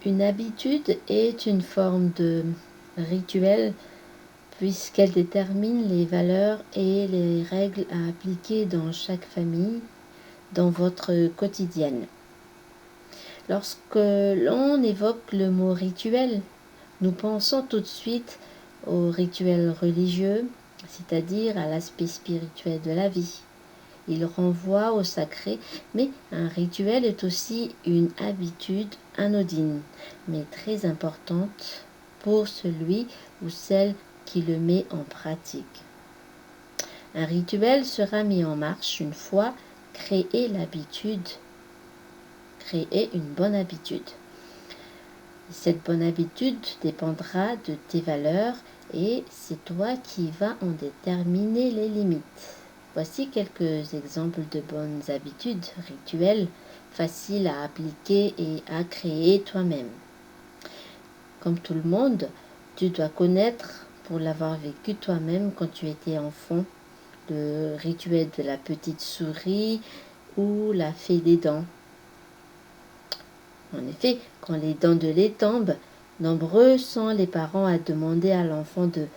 Une habitude est une forme de rituel puisqu'elle détermine les valeurs et les règles à appliquer dans chaque famille, dans votre quotidienne. Lorsque l'on évoque le mot rituel, nous pensons tout de suite au rituel religieux, c'est-à-dire à l'aspect spirituel de la vie. Il renvoie au sacré, mais un rituel est aussi une habitude anodine, mais très importante pour celui ou celle qui le met en pratique. Un rituel sera mis en marche une fois créé l'habitude, créer une bonne habitude. Cette bonne habitude dépendra de tes valeurs et c'est toi qui vas en déterminer les limites. Voici quelques exemples de bonnes habitudes rituelles faciles à appliquer et à créer toi-même. Comme tout le monde, tu dois connaître, pour l'avoir vécu toi-même quand tu étais enfant, le rituel de la petite souris ou la fée des dents. En effet, quand les dents de lait tombent, nombreux sont les parents à demander à l'enfant de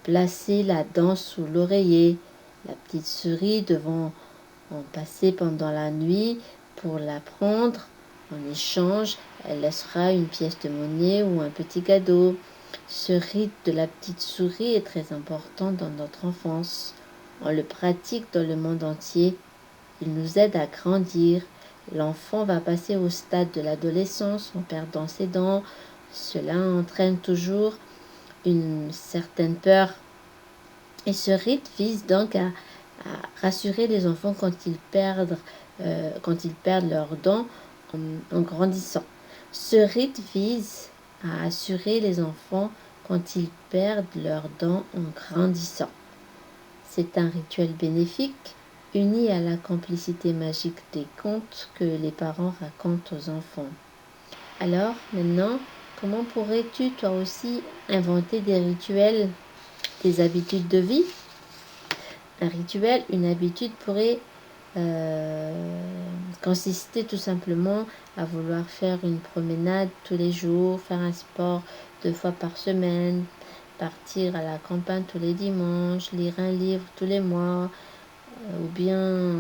placer la dent sous l'oreiller. La petite souris devant en passer pendant la nuit pour la prendre. En échange, elle laissera une pièce de monnaie ou un petit cadeau. Ce rite de la petite souris est très important dans notre enfance. On le pratique dans le monde entier. Il nous aide à grandir. L'enfant va passer au stade de l'adolescence en perdant ses dents. Cela entraîne toujours une certaine peur. Et ce rite vise donc à rassurer les enfants quand ils perdent leurs dents en grandissant. Ce rite vise à assurer les enfants quand ils perdent leurs dents en grandissant. C'est un rituel bénéfique uni à la complicité magique des contes que les parents racontent aux enfants. Alors, maintenant, comment pourrais-tu toi aussi inventer des rituels, des habitudes de vie? Un rituel, une habitude pourrait consister tout simplement à vouloir faire une promenade tous les jours, faire un sport 2 fois par semaine, partir à la campagne tous les dimanches, lire un livre tous les mois, ou bien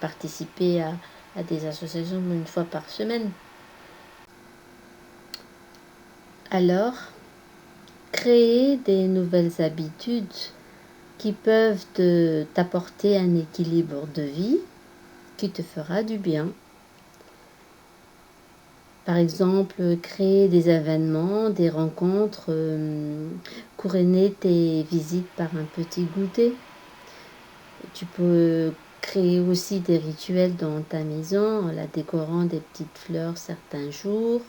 participer à des associations une fois par semaine. Alors, créer des nouvelles habitudes qui peuvent t'apporter un équilibre de vie qui te fera du bien. Par exemple, créer des événements, des rencontres, couronner tes visites par un petit goûter. Tu peux créer aussi des rituels dans ta maison en la décorant des petites fleurs certains jours.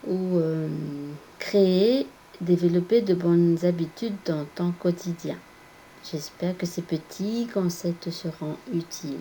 Ou développer de bonnes habitudes dans ton quotidien. J'espère que ces petits conseils te seront utiles.